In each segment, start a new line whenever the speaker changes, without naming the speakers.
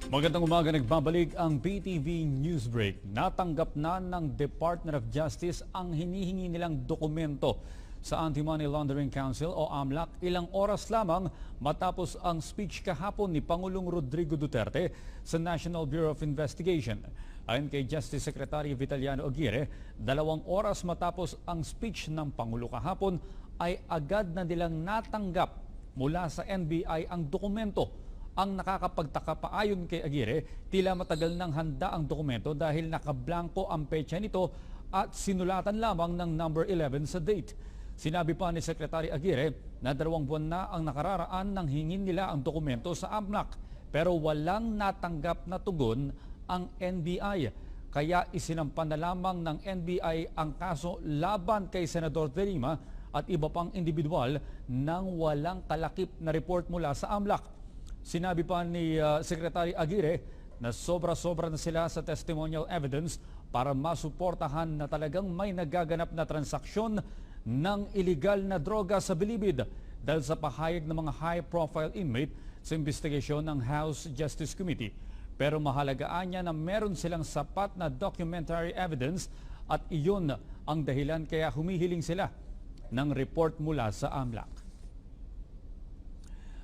Magandang umaga, nagbabalik ang PTV Newsbreak. Natanggap na ng Department of Justice ang hinihingi nilang dokumento sa Anti-Money Laundering Council o AMLAC ilang oras lamang matapos ang speech kahapon ni Pangulong Rodrigo Duterte sa National Bureau of Investigation. Ayon kay Justice Secretary Vitaliano Aguirre, 2 oras matapos ang speech ng Pangulo kahapon ay agad na nilang natanggap mula sa NBI ang dokumento. Ang nakakapagtaka pa ayon kay Aguirre, tila matagal nang handa ang dokumento dahil nakablanko ang petsa nito at sinulatan lamang ng number 11 sa date. Sinabi pa ni Secretary Aguirre na 2 buwan na ang nakararaan nang hingin nila ang dokumento sa AMLAC pero walang natanggap na tugon ang NBI. Kaya isinampa na lamang ng NBI ang kaso laban kay Senador De Lima at iba pang individual nang walang kalakip na report mula sa AMLAC. Sinabi pa ni Secretary Aguirre na sobra-sobra na sila sa testimonial evidence para masuportahan na talagang may nagaganap na transaksyon ng iligal na droga sa Bilibid dahil sa pahayag ng mga high-profile inmate sa investigasyon ng House Justice Committee. Pero mahalagaan niya na meron silang sapat na documentary evidence at iyon ang dahilan kaya humihiling sila ng report mula sa AMLAC.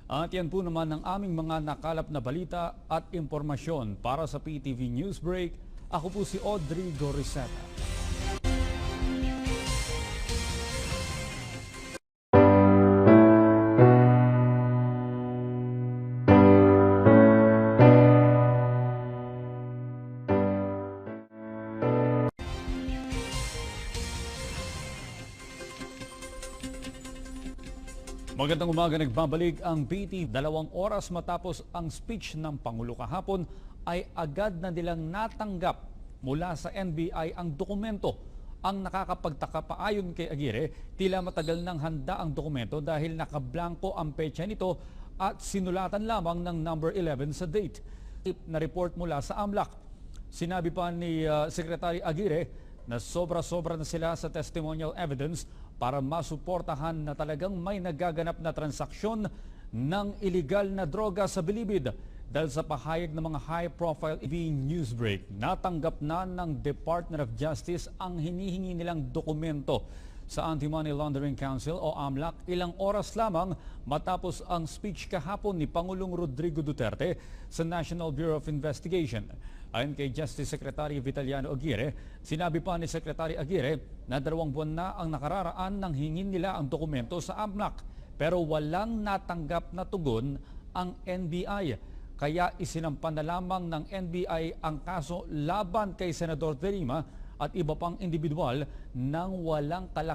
At yan po naman ang aming mga nakalap na balita at impormasyon para sa PTV Newsbreak. Ako po si Audrey Goriseta. Magandang umaga, nagbabalik ang PTV. 2 oras matapos ang speech ng Pangulo kahapon ay agad na nilang natanggap mula sa NBI ang dokumento. Ang nakakapagtaka pa ayon kay Aguirre, tila matagal nang handa ang dokumento dahil nakablanko ang petsa nito at sinulatan lamang ng number 11 sa date. Na report mula sa AMLAC. Sinabi pa ni Secretary Aguirre na sobra-sobra na sila sa testimonial evidence para masuportahan na talagang may nagaganap na transaksyon ng iligal na droga sa Bilibid dahil sa pahayag ng mga high-profile Newsbreak. Natanggap na ng Department of Justice ang hinihingi nilang dokumento sa Anti-Money Laundering Council o AMLAC ilang oras lamang matapos ang speech kahapon ni Pangulong Rodrigo Duterte sa National Bureau of Investigation. Ayon kay Justice Secretary Vitaliano Aguirre, sinabi pa ni Secretary Aguirre na 2 buwan na ang nakararaan nang hingin nila ang dokumento sa AMLAC pero walang natanggap na tugon ang NBI. Kaya isinampa na lamang ng NBI ang kaso laban kay Senador De Lima at iba pang individual nang walang kalakip